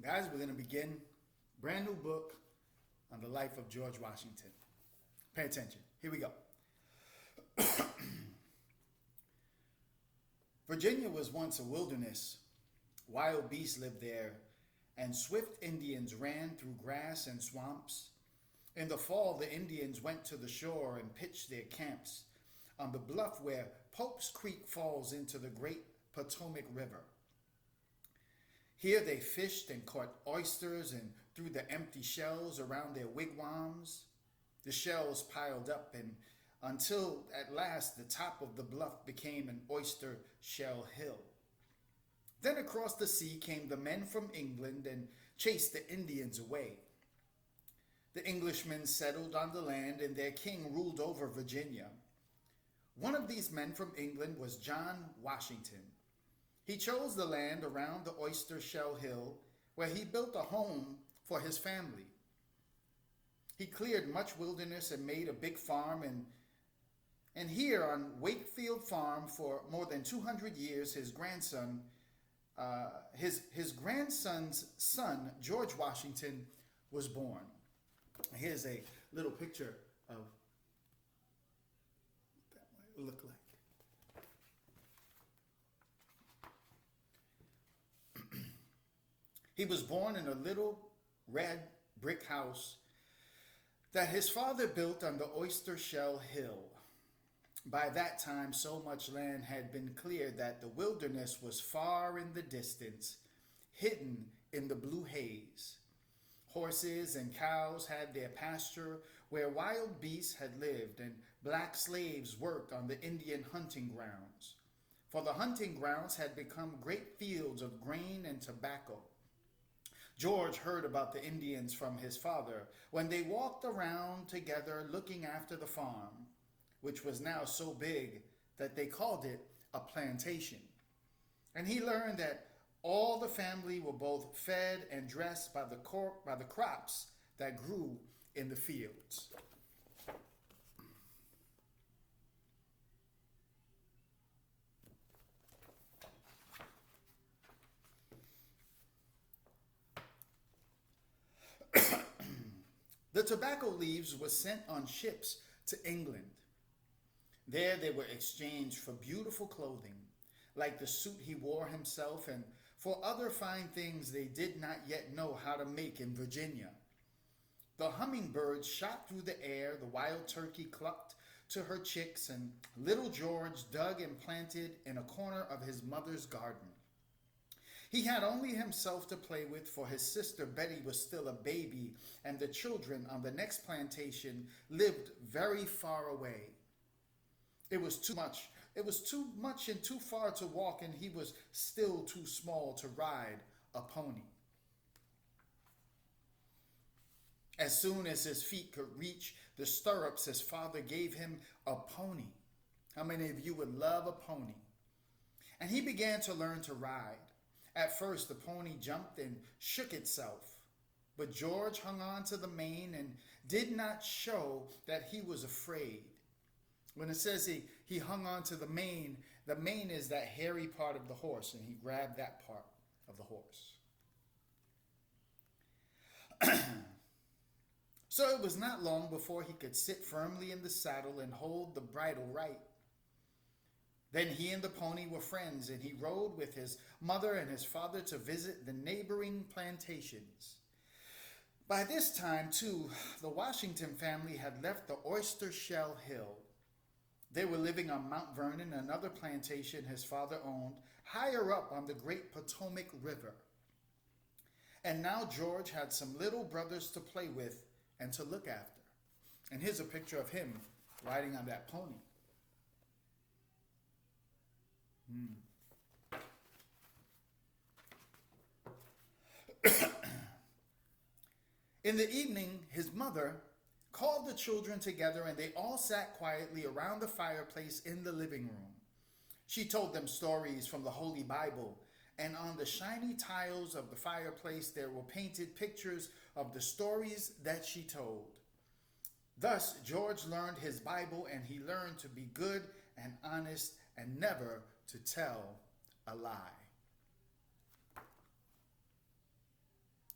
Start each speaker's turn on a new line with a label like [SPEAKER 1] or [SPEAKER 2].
[SPEAKER 1] Guys, we're going to begin a brand new book on the life of George Washington. Pay attention. Here we go. Virginia was once a wilderness. Wild beasts lived there, and swift Indians ran through grass and swamps. In the fall, the Indians went to the shore and pitched their camps on the bluff where Pope's Creek falls into the great Potomac River. Here they fished and caught oysters and threw the empty shells around their wigwams. The shells piled up until at last the top of the bluff became an oyster shell hill. Then across the sea came the men from England and chased the Indians away. The Englishmen settled on the land and their king ruled over Virginia. One of these men from England was John Washington. He chose the land around the oyster shell hill where he built a home for his family. He cleared much wilderness and made a big farm, and here on Wakefield Farm for more than 200 years, his grandson's son, George Washington, was born. Here's a little picture of what that might look like. He was born in a little red brick house that his father built on the oyster shell hill. By that time, so much land had been cleared that the wilderness was far in the distance, hidden in the blue haze. Horses and cows had their pasture where wild beasts had lived, and black slaves worked on the Indian hunting grounds. For the hunting grounds had become great fields of grain and tobacco. George heard about the Indians from his father when they walked around together looking after the farm, which was now so big that they called it a plantation. And he learned that all the family were both fed and dressed by the crops that grew in the fields. The tobacco leaves were sent on ships to England. There they were exchanged for beautiful clothing, like the suit he wore himself, and for other fine things they did not yet know how to make in Virginia. The hummingbirds shot through the air, the wild turkey clucked to her chicks, and little George dug and planted in a corner of his mother's garden. He had only himself to play with, for his sister Betty was still a baby, and the children on the next plantation lived very far away. It was too much and too far to walk, and he was still too small to ride a pony. As soon as his feet could reach the stirrups, his father gave him a pony. How many of you would love a pony? And he began to learn to ride. At first, the pony jumped and shook itself, but George hung on to the mane and did not show that he was afraid. When it says he hung on to the mane is that hairy part of the horse, and he grabbed that part of the horse. So it was not long before he could sit firmly in the saddle and hold the bridle right. Then he and the pony were friends, and he rode with his mother and his father to visit the neighboring plantations. By this time, too, the Washington family had left the Oyster Shell Hill. They were living on Mount Vernon, another plantation his father owned, higher up on the great Potomac River. And now George had some little brothers to play with and to look after. And here's a picture of him riding on that pony. In the evening, his mother called the children together, and they all sat quietly around the fireplace in the living room. She told them stories from the Holy Bible, and on the shiny tiles of the fireplace there were painted pictures of the stories that she told. Thus, George learned his Bible, and he learned to be good and honest and never to tell a lie.